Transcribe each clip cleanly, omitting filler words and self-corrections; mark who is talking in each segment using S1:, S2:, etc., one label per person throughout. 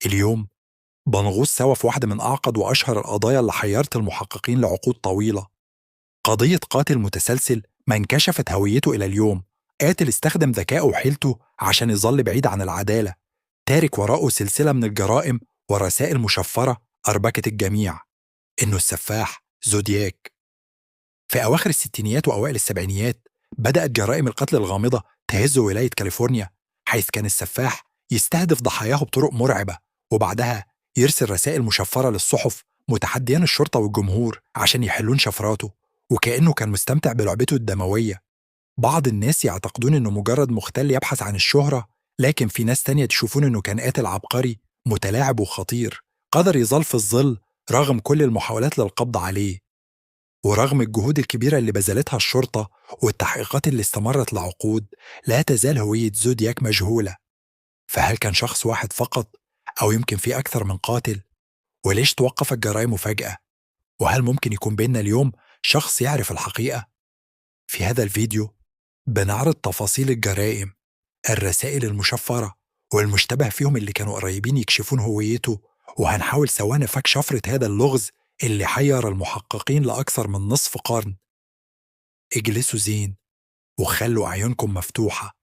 S1: اليوم بنغوص سوا في واحدة من أعقد وأشهر القضايا اللي حيرت المحققين لعقود طويلة. قضية قاتل متسلسل ما انكشفت هويته إلى اليوم. قاتل استخدم ذكائه وحيلته عشان يظل بعيد عن العدالة، تارك وراءه سلسلة من الجرائم ورسائل مشفرة أربكت الجميع. إنه السفاح زودياك. في أواخر الستينيات وأوائل السبعينيات بدأت جرائم القتل الغامضة تهز ولاية كاليفورنيا، حيث كان السفاح يستهدف ضحاياه بطرق مرعبة، وبعدها يرسل رسائل مشفرة للصحف متحديا الشرطة والجمهور عشان يحلون شفراته، وكأنه كان مستمتع بلعبته الدموية. بعض الناس يعتقدون إنه مجرد مختل يبحث عن الشهرة، لكن في ناس تانية تشوفون إنه كان قاتل عبقري متلاعب وخطير قدر يظل في الظل رغم كل المحاولات للقبض عليه. ورغم الجهود الكبيرة اللي بذلتها الشرطة والتحقيقات اللي استمرت لعقود، لا تزال هوية زودياك مجهولة. فهل كان شخص واحد فقط؟ أو يمكن في أكثر من قاتل؟ وليش توقفت جرائمه فجأة؟ وهل ممكن يكون بيننا اليوم شخص يعرف الحقيقة؟ في هذا الفيديو بنعرض تفاصيل الجرائم، الرسائل المشفرة والمشتبه فيهم اللي كانوا قريبين يكشفون هويته، وهنحاول سوا نفك شفرة هذا اللغز اللي حير المحققين لأكثر من نصف قرن. اجلسوا زين وخلوا أعينكم مفتوحة،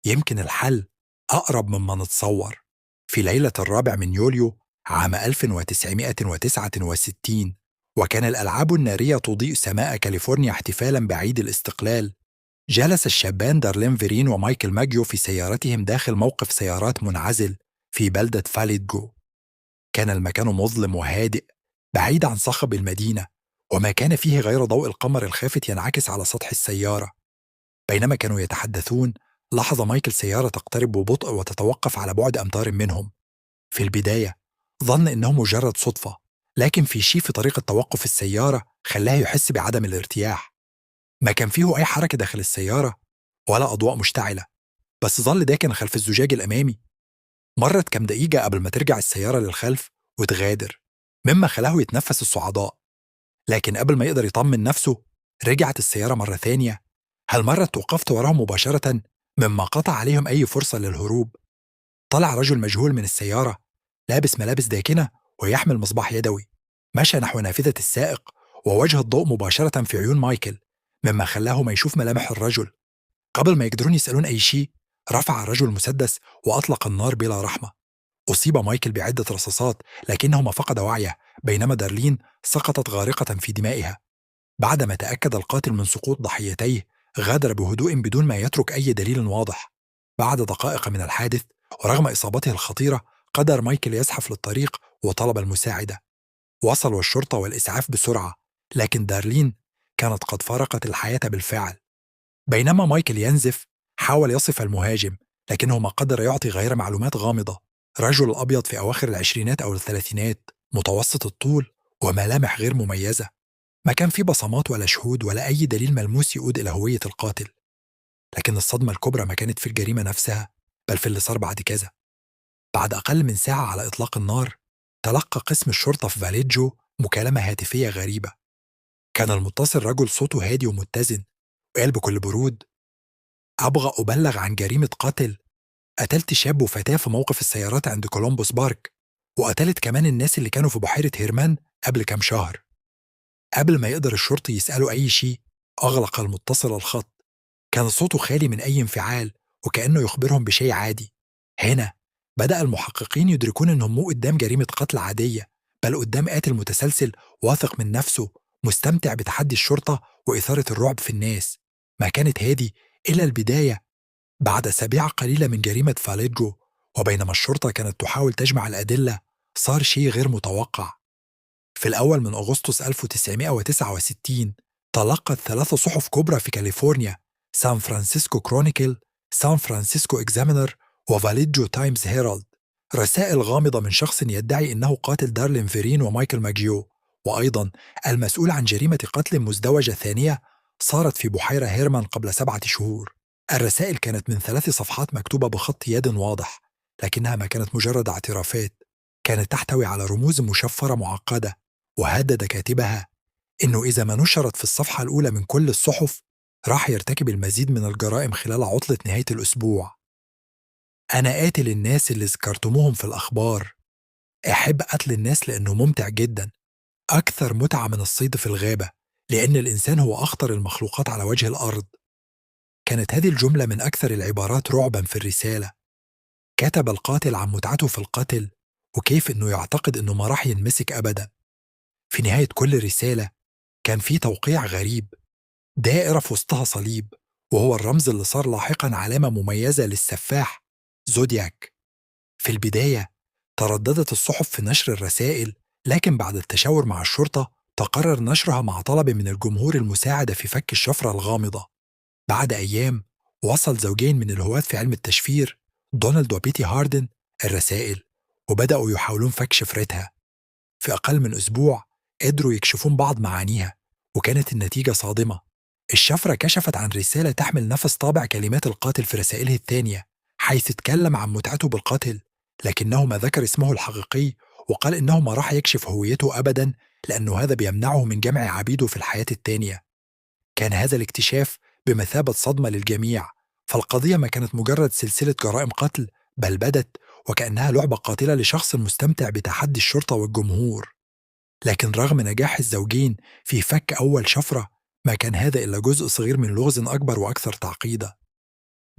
S1: يمكن الحل أقرب مما نتصور. في ليلة 4 يوليو عام 1969، وكان الألعاب النارية تضيء سماء كاليفورنيا احتفالا بعيد الاستقلال، جلس الشابان دارلين فيرين ومايكل ماجيو في سيارتهم داخل موقف سيارات منعزل في بلدة فاليدجو. كان المكان مظلم وهادئ بعيد عن صخب المدينة، وما كان فيه غير ضوء القمر الخافت ينعكس على سطح السيارة. بينما كانوا يتحدثون، لاحظ مايكل سيارة تقترب ببطء وتتوقف على بعد أمتار منهم. في البداية ظن إنه مجرد صدفة، لكن في شيء في طريقة توقف السيارة خلاه يحس بعدم الارتياح. ما كان فيه أي حركة داخل السيارة ولا أضواء مشتعلة، بس ظل داكن خلف الزجاج الأمامي. مرت كم دقيقة قبل ما ترجع السيارة للخلف وتغادر، مما خلاه يتنفس الصعداء. لكن قبل ما يقدر يطمن نفسه رجعت السيارة مرة ثانية، هالمرة توقفت وراهم مباشرة، مما قطع عليهم أي فرصة للهروب. طلع رجل مجهول من السيارة لابس ملابس داكنة ويحمل مصباح يدوي، مشى نحو نافذة السائق ووجه الضوء مباشرة في عيون مايكل، مما خلاه ما يشوف ملامح الرجل. قبل ما يقدرون يسألون أي شيء رفع الرجل المسدس وأطلق النار بلا رحمة. أصيب مايكل بعدة رصاصات لكنه ما فقد وعيه، بينما دارلين سقطت غارقة في دمائها. بعدما تأكد القاتل من سقوط ضحيتيه غادر بهدوء بدون ما يترك أي دليل واضح. بعد دقائق من الحادث ورغم إصابته الخطيرة قدر مايكل يزحف للطريق وطلب المساعدة. وصلوا الشرطة والإسعاف بسرعة، لكن دارلين كانت قد فارقت الحياة بالفعل. بينما مايكل ينزف حاول يصف المهاجم، لكنه ما قدر يعطي غير معلومات غامضة. رجل أبيض في أواخر العشرينات أو الثلاثينات، متوسط الطول وملامح غير مميزة. ما كان في بصمات ولا شهود ولا أي دليل ملموس يؤود إلى هوية القاتل. لكن الصدمة الكبرى ما كانت في الجريمة نفسها، بل في اللي صار بعد كذا. بعد أقل من ساعة على إطلاق النار تلقى قسم الشرطة في فاليجو مكالمة هاتفية غريبة. كان المتصل رجل صوته هادي ومتزن، وقال بكل برود: أبغى أبلغ عن جريمة قتل. قتلت شاب وفتاة في موقف السيارات عند كولومبوس بارك، وقتلت كمان الناس اللي كانوا في بحيرة هيرمان قبل كام شهر. قبل ما يقدر الشرطي يسأله أي شيء أغلق المتصل الخط. كان صوته خالي من أي انفعال وكأنه يخبرهم بشيء عادي. هنا بدأ المحققين يدركون أنهم مو قدام جريمة قتل عادية، بل قدام قاتل متسلسل واثق من نفسه، مستمتع بتحدي الشرطة وإثارة الرعب في الناس. ما كانت هذه إلا البداية. بعد أسابيع قليلة من جريمة فاليجو، وبينما الشرطة كانت تحاول تجمع الأدلة، صار شيء غير متوقع. في الأول من أغسطس 1969 تلقت 3 صحف كبرى في كاليفورنيا: سان فرانسيسكو كرونيكل، سان فرانسيسكو إكزامينر، وفاليجو تايمز هيرالد رسائل غامضة من شخص يدعي أنه قاتل دارلين فيرين ومايكل ماجيو، وأيضا المسؤول عن جريمة قتل مزدوجة ثانية صارت في بحيرة هيرمان قبل 7 شهور. الرسائل كانت من 3 صفحات مكتوبة بخط يد واضح، لكنها ما كانت مجرد اعترافات، كانت تحتوي على رموز مشفرة معقدة. وهدد كاتبها إنه إذا ما نشرت في الصفحة الأولى من كل الصحف راح يرتكب المزيد من الجرائم خلال عطلة نهاية الأسبوع. أنا قاتل الناس اللي ذكرتموهم في الأخبار. أحب قتل الناس لأنه ممتع جدا، أكثر متعة من الصيد في الغابة، لأن الإنسان هو أخطر المخلوقات على وجه الأرض. كانت هذه الجملة من أكثر العبارات رعبا في الرسالة. كتب القاتل عن متعته في القتل وكيف إنه يعتقد إنه ما راح ينمسك أبدا. في نهاية كل رسالة كان في توقيع غريب، دائرة في وسطها صليب، وهو الرمز اللي صار لاحقا علامة مميزة للسفاح زودياك. في البداية ترددت الصحف في نشر الرسائل، لكن بعد التشاور مع الشرطة تقرر نشرها مع طلب من الجمهور المساعدة في فك الشفرة الغامضة. بعد أيام وصل زوجين من الهواة في علم التشفير، دونالد وبيتي هاردن، الرسائل، وبدأوا يحاولون فك شفرتها. في أقل من أسبوع قدروا يكشفون بعض معانيها، وكانت النتيجة صادمة. الشفرة كشفت عن رسالة تحمل نفس طابع كلمات القاتل في رسائله الثانية، حيث اتكلم عن متعته بالقتل، لكنه ما ذكر اسمه الحقيقي، وقال إنه ما راح يكشف هويته أبدا، لأنه هذا بيمنعه من جمع عبيده في الحياة الثانية. كان هذا الاكتشاف بمثابة صدمة للجميع، فالقضية ما كانت مجرد سلسلة جرائم قتل، بل بدت وكأنها لعبة قاتلة لشخص مستمتع بتحدي الشرطة والجمهور. لكن رغم نجاح الزوجين في فك أول شفرة، ما كان هذا إلا جزء صغير من لغز أكبر وأكثر تعقيدًا.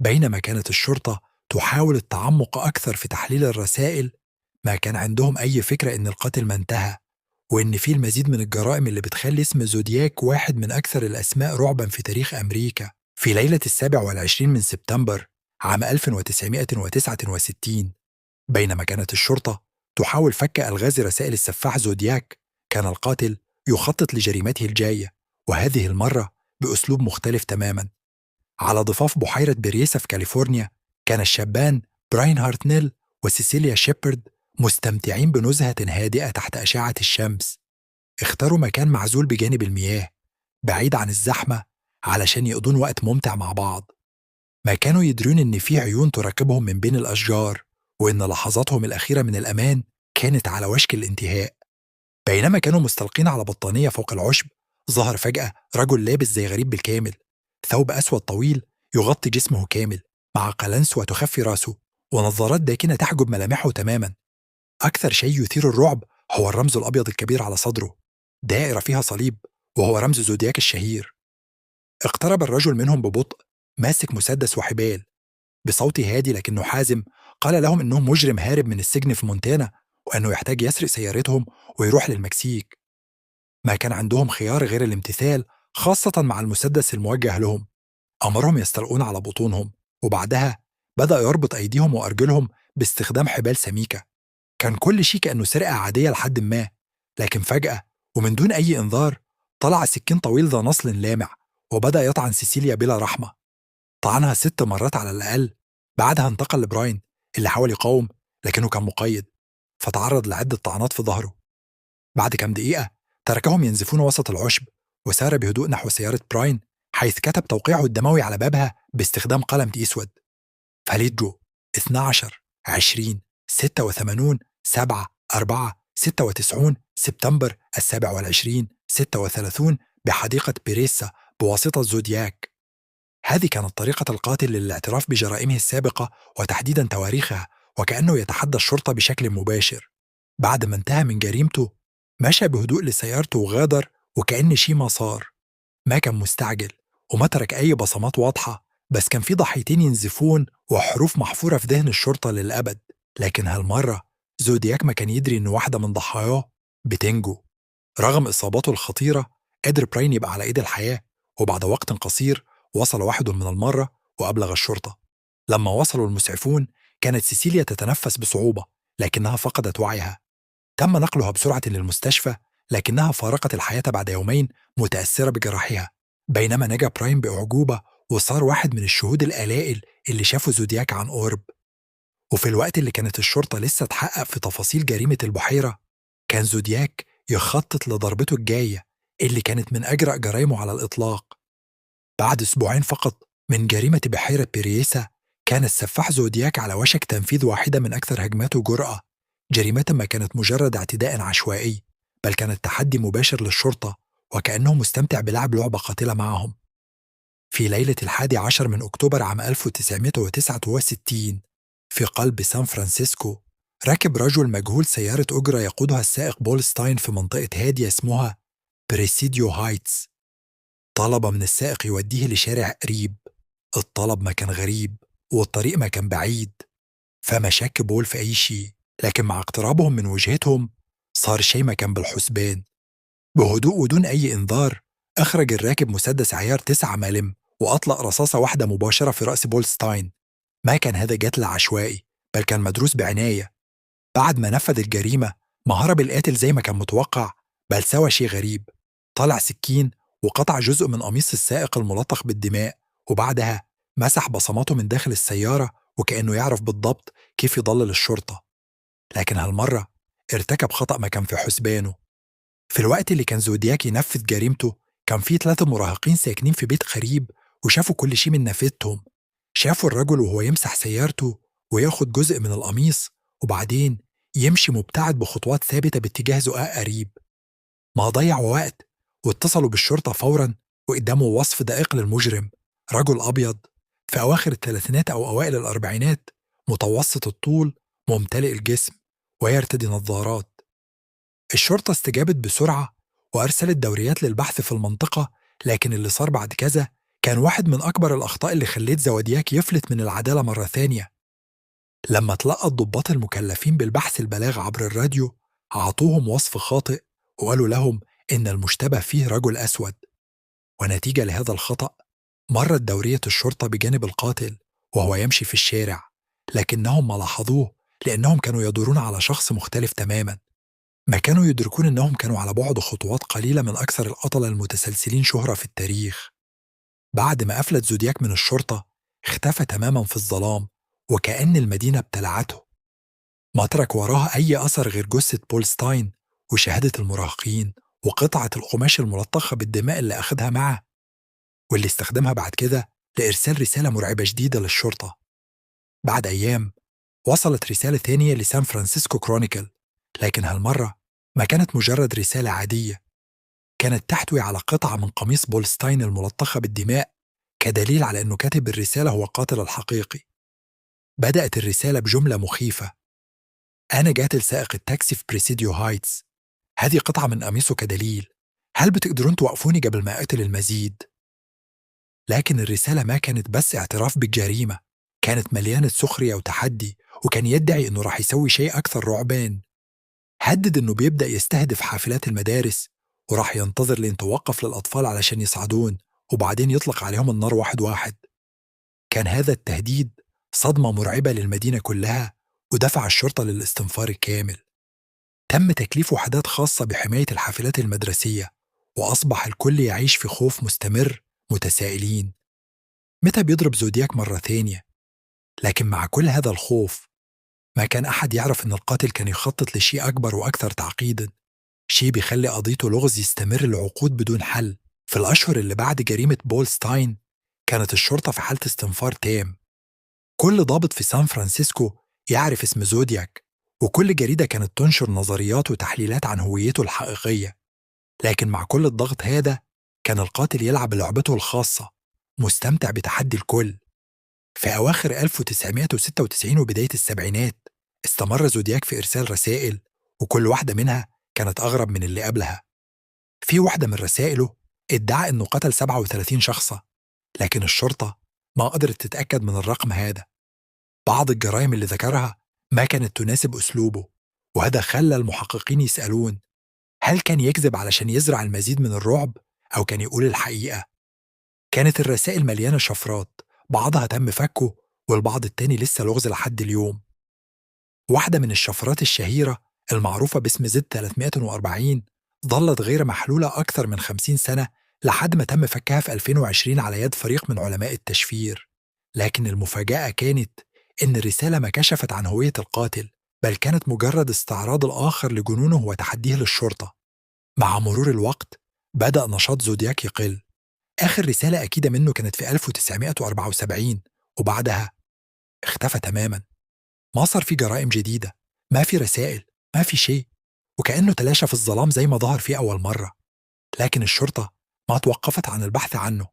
S1: بينما كانت الشرطة تحاول التعمق أكثر في تحليل الرسائل، ما كان عندهم أي فكرة إن القاتل ما انتهى، وإن في المزيد من الجرائم اللي بتخلي اسم زودياك واحد من أكثر الأسماء رعبًا في تاريخ أمريكا. في ليلة 27 من سبتمبر عام 1969، بينما كانت الشرطة تحاول فك ألغاز رسائل السفاح زودياك، كان القاتل يخطط لجريمته الجاية، وهذه المرة بأسلوب مختلف تماماً. على ضفاف بحيرة بريسا في كاليفورنيا، كان الشابان براين هارتنيل وسيسيليا شيبرد مستمتعين بنزهة هادئة تحت أشعة الشمس. اختاروا مكان معزول بجانب المياه، بعيد عن الزحمة، علشان يقضون وقت ممتع مع بعض. ما كانوا يدرون إن في عيون تراقبهم من بين الأشجار، وإن لحظاتهم الأخيرة من الأمان كانت على وشك الانتهاء. بينما كانوا مستلقين على بطانية فوق العشب، ظهر فجأة رجل لابس زي غريب بالكامل، ثوب أسود طويل يغطي جسمه كامل، مع قلنسوة تخفي راسه، ونظارات داكنة تحجب ملامحه تماما. أكثر شيء يثير الرعب هو الرمز الأبيض الكبير على صدره، دائرة فيها صليب، وهو رمز زودياك الشهير. اقترب الرجل منهم ببطء، ماسك مسدس وحبال. بصوت هادي لكنه حازم قال لهم إنه مجرم هارب من السجن في مونتانا، وأنه يحتاج يسرق سيارتهم ويروح للمكسيك. ما كان عندهم خيار غير الامتثال، خاصة مع المسدس الموجه لهم. أمرهم يستلقون على بطونهم، وبعدها بدأ يربط أيديهم وأرجلهم باستخدام حبال سميكة. كان كل شيء كأنه سرقة عادية لحد ما، لكن فجأة ومن دون أي إنذار طلع سكين طويل ذا نصل لامع، وبدأ يطعن سيسيليا بلا رحمة. طعنها 6 مرات على الأقل. بعدها انتقل لبراين اللي حاول يقاوم، لكنه كان مقيد، فتعرض لعدة طعنات في ظهره. بعد كام دقيقة تركهم ينزفون وسط العشب، وسار بهدوء نحو سيارة براين، حيث كتب توقيعه الدموي على بابها باستخدام قلم أسود: فاليدجو 12 20 86 7 4 96 سبتمبر 27 36 بحديقة بيريسا بواسطة زودياك. هذه كانت طريقة القاتل للاعتراف بجرائمه السابقة وتحديدا تواريخها، وكأنه يتحدى الشرطة بشكل مباشر. بعد ما انتهى من جريمته مشى بهدوء لسيارته وغادر، وكأن شي ما صار. ما كان مستعجل وما ترك أي بصمات واضحة، بس كان في ضحيتين ينزفون وحروف محفورة في ذهن الشرطة للأبد. لكن هالمرة زودياك ما كان يدري إن واحدة من ضحاياه بتنجو. رغم إصاباته الخطيرة قدر براين يبقى على إيد الحياة، وبعد وقت قصير وصل واحد من المرة وأبلغ الشرطة. لما وصلوا المسعفون كانت سيسيليا تتنفس بصعوبة، لكنها فقدت وعيها. تم نقلها بسرعة للمستشفى، لكنها فارقت الحياة بعد يومين متأثرة بجراحها. بينما نجا براين بأعجوبة وصار واحد من الشهود القلائل اللي شافوا زودياك عن قرب. وفي الوقت اللي كانت الشرطة لسه تحقق في تفاصيل جريمة البحيرة، كان زودياك يخطط لضربته الجاية اللي كانت من أجرأ جرائمه على الإطلاق. بعد أسبوعين فقط من جريمة بحيرة بيريسا، كان السفاح زودياك على وشك تنفيذ واحدة من أكثر هجماته جرأة. جريمة ما كانت مجرد اعتداء عشوائي، بل كانت تحدي مباشر للشرطة، وكأنه مستمتع بلعب لعبة قاتلة معهم. في ليلة 11 من أكتوبر عام 1969، في قلب سان فرانسيسكو ركب رجل مجهول سيارة أجرة يقودها السائق بول ستاين في منطقة هادية اسمها بريسيديو هايتس. طلب من السائق يوديه لشارع قريب. الطلب ما كان غريب والطريق ما كان بعيد، فما شك بول في أي شيء. لكن مع اقترابهم من وجهتهم صار شيء ما كان بالحسبان. بهدوء ودون أي إنذار أخرج الراكب مسدس عيار 9 ملم وأطلق رصاصة واحدة مباشرة في رأس بول ستاين. ما كان هذا قتل عشوائي، بل كان مدروس بعناية. بعد ما نفذ الجريمة ما هرب القاتل زي ما كان متوقع، بل سوى شيء غريب. طلع سكين وقطع جزء من قميص السائق الملطخ بالدماء، وبعدها مسح بصماته من داخل السيارة وكأنه يعرف بالضبط كيف يضلل الشرطة. لكن هالمرة ارتكب خطأ ما كان في حسبانه. في الوقت اللي كان زودياك ينفذ جريمته كان في 3 مراهقين ساكنين في بيت قريب وشافوا كل شيء من نافذتهم. شافوا الرجل وهو يمسح سيارته وياخد جزء من القميص، وبعدين يمشي مبتعد بخطوات ثابتة باتجاه زقاق قريب. ما ضيعوا وقت واتصلوا بالشرطة فورا، وقدامه وصف دقيق للمجرم: رجل أبيض في أواخر الثلاثينات أو أوائل الأربعينات، متوسط الطول، ممتلئ الجسم، ويرتدي نظارات. الشرطة استجابت بسرعة وأرسلت دوريات للبحث في المنطقة، لكن اللي صار بعد كذا كان واحد من أكبر الأخطاء اللي خلت زودياك يفلت من العدالة مرة ثانية. لما تلقى الضباط المكلفين بالبحث البلاغ عبر الراديو عطوهم وصف خاطئ وقالوا لهم إن المشتبه فيه رجل أسود. ونتيجة لهذا الخطأ مرت دورية الشرطة بجانب القاتل وهو يمشي في الشارع، لكنهم ما لاحظوه لأنهم كانوا يدورون على شخص مختلف تماما. ما كانوا يدركون أنهم كانوا على بعد خطوات قليلة من أكثر القتلة المتسلسلين شهرة في التاريخ. بعد ما أفلت زودياك من الشرطة اختفى تماما في الظلام، وكأن المدينة ابتلعته. ما ترك وراها أي أثر غير جثة بول ستاين وشهادة المراهقين وقطعة القماش الملطخة بالدماء اللي أخدها معه، واللي استخدمها بعد كده لإرسال رسالة مرعبة جديدة للشرطة. بعد أيام وصلت رسالة ثانية لسان فرانسيسكو كرونيكل، لكن هالمرة ما كانت مجرد رسالة عادية. كانت تحتوي على قطعة من قميص بول ستاين الملطخة بالدماء كدليل على أنه كاتب الرسالة هو القاتل الحقيقي. بدأت الرسالة بجملة مخيفة: أنا قاتل سائق التاكسي في بريسيديو هايتس. هذه قطعة من قميصه كدليل. هل بتقدرون توقفوني قبل ما أقتل المزيد؟ لكن الرسالة ما كانت بس اعتراف بالجريمة، كانت مليانة سخرية وتحدي، وكان يدعي أنه راح يسوي شيء أكثر رعبان. هدد أنه بيبدأ يستهدف حافلات المدارس وراح ينتظر لين توقف للأطفال علشان يصعدون، وبعدين يطلق عليهم النار واحد واحد. كان هذا التهديد صدمة مرعبة للمدينة كلها ودفع الشرطة للاستنفار الكامل. تم تكليف وحدات خاصة بحماية الحافلات المدرسية، وأصبح الكل يعيش في خوف مستمر متسائلين متى بيضرب زودياك مرة ثانية. لكن مع كل هذا الخوف ما كان أحد يعرف أن القاتل كان يخطط لشيء أكبر وأكثر تعقيداً، شيء بيخلي قضيته لغز يستمر لعقود بدون حل. في الأشهر اللي بعد جريمة بول ستاين كانت الشرطة في حالة استنفار تام. كل ضابط في سان فرانسيسكو يعرف اسم زودياك، وكل جريدة كانت تنشر نظريات وتحليلات عن هويته الحقيقية. لكن مع كل الضغط هذا كان القاتل يلعب لعبته الخاصة، مستمتع بتحدي الكل. في أواخر 1996 وبداية السبعينات استمر زودياك في إرسال رسائل، وكل واحدة منها كانت أغرب من اللي قبلها. في واحدة من رسائله ادعى أنه قتل 37 شخصة، لكن الشرطة ما قدرت تتأكد من الرقم هذا. بعض الجرائم اللي ذكرها ما كانت تناسب أسلوبه، وهذا خلى المحققين يسألون: هل كان يكذب علشان يزرع المزيد من الرعب أو كان يقول الحقيقة؟ كانت الرسائل مليانة شفرات، بعضها تم فكه والبعض التاني لسه لغز لحد اليوم. واحدة من الشفرات الشهيرة المعروفة باسم زد 340 ظلت غير محلولة أكثر من 50 سنة لحد ما تم فكها في 2020 على يد فريق من علماء التشفير. لكن المفاجأة كانت إن الرسالة ما كشفت عن هوية القاتل، بل كانت مجرد استعراض الآخر لجنونه وتحديه للشرطة. مع مرور الوقت بدأ نشاط زودياك يقل. آخر رسالة أكيدة منه كانت في 1974، وبعدها اختفى تماماً. ما صار في جرائم جديدة، ما في رسائل، ما في شيء، وكأنه تلاشى في الظلام زي ما ظهر فيه أول مرة. لكن الشرطة ما توقفت عن البحث عنه.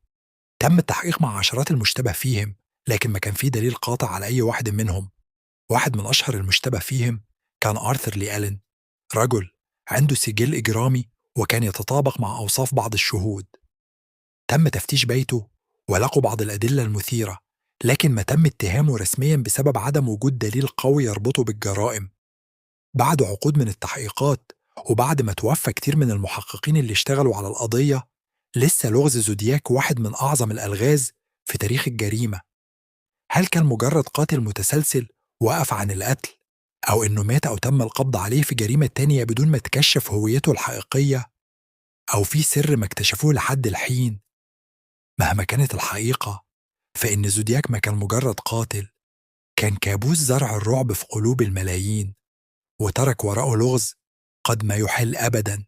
S1: تم التحقيق مع عشرات المشتبه فيهم، لكن ما كان في دليل قاطع على أي واحد منهم. واحد من أشهر المشتبه فيهم كان آرثر لي ألين، رجل عنده سجل إجرامي وكان يتطابق مع أوصاف بعض الشهود. تم تفتيش بيته ولقوا بعض الأدلة المثيرة، لكن ما تم اتهامه رسميا بسبب عدم وجود دليل قوي يربطه بالجرائم. بعد عقود من التحقيقات وبعد ما توفى كتير من المحققين اللي اشتغلوا على القضية، لسه لغز زودياك واحد من أعظم الألغاز في تاريخ الجريمة. هل كان مجرد قاتل متسلسل وقف عن القتل، أو إنه مات أو تم القبض عليه في جريمة تانية بدون ما تكشف هويته الحقيقية، أو في سر ما اكتشفوه لحد الحين؟ مهما كانت الحقيقة، فإن زودياك ما كان مجرد قاتل، كان كابوس زرع الرعب في قلوب الملايين، وترك وراءه لغز قد ما يحل أبداً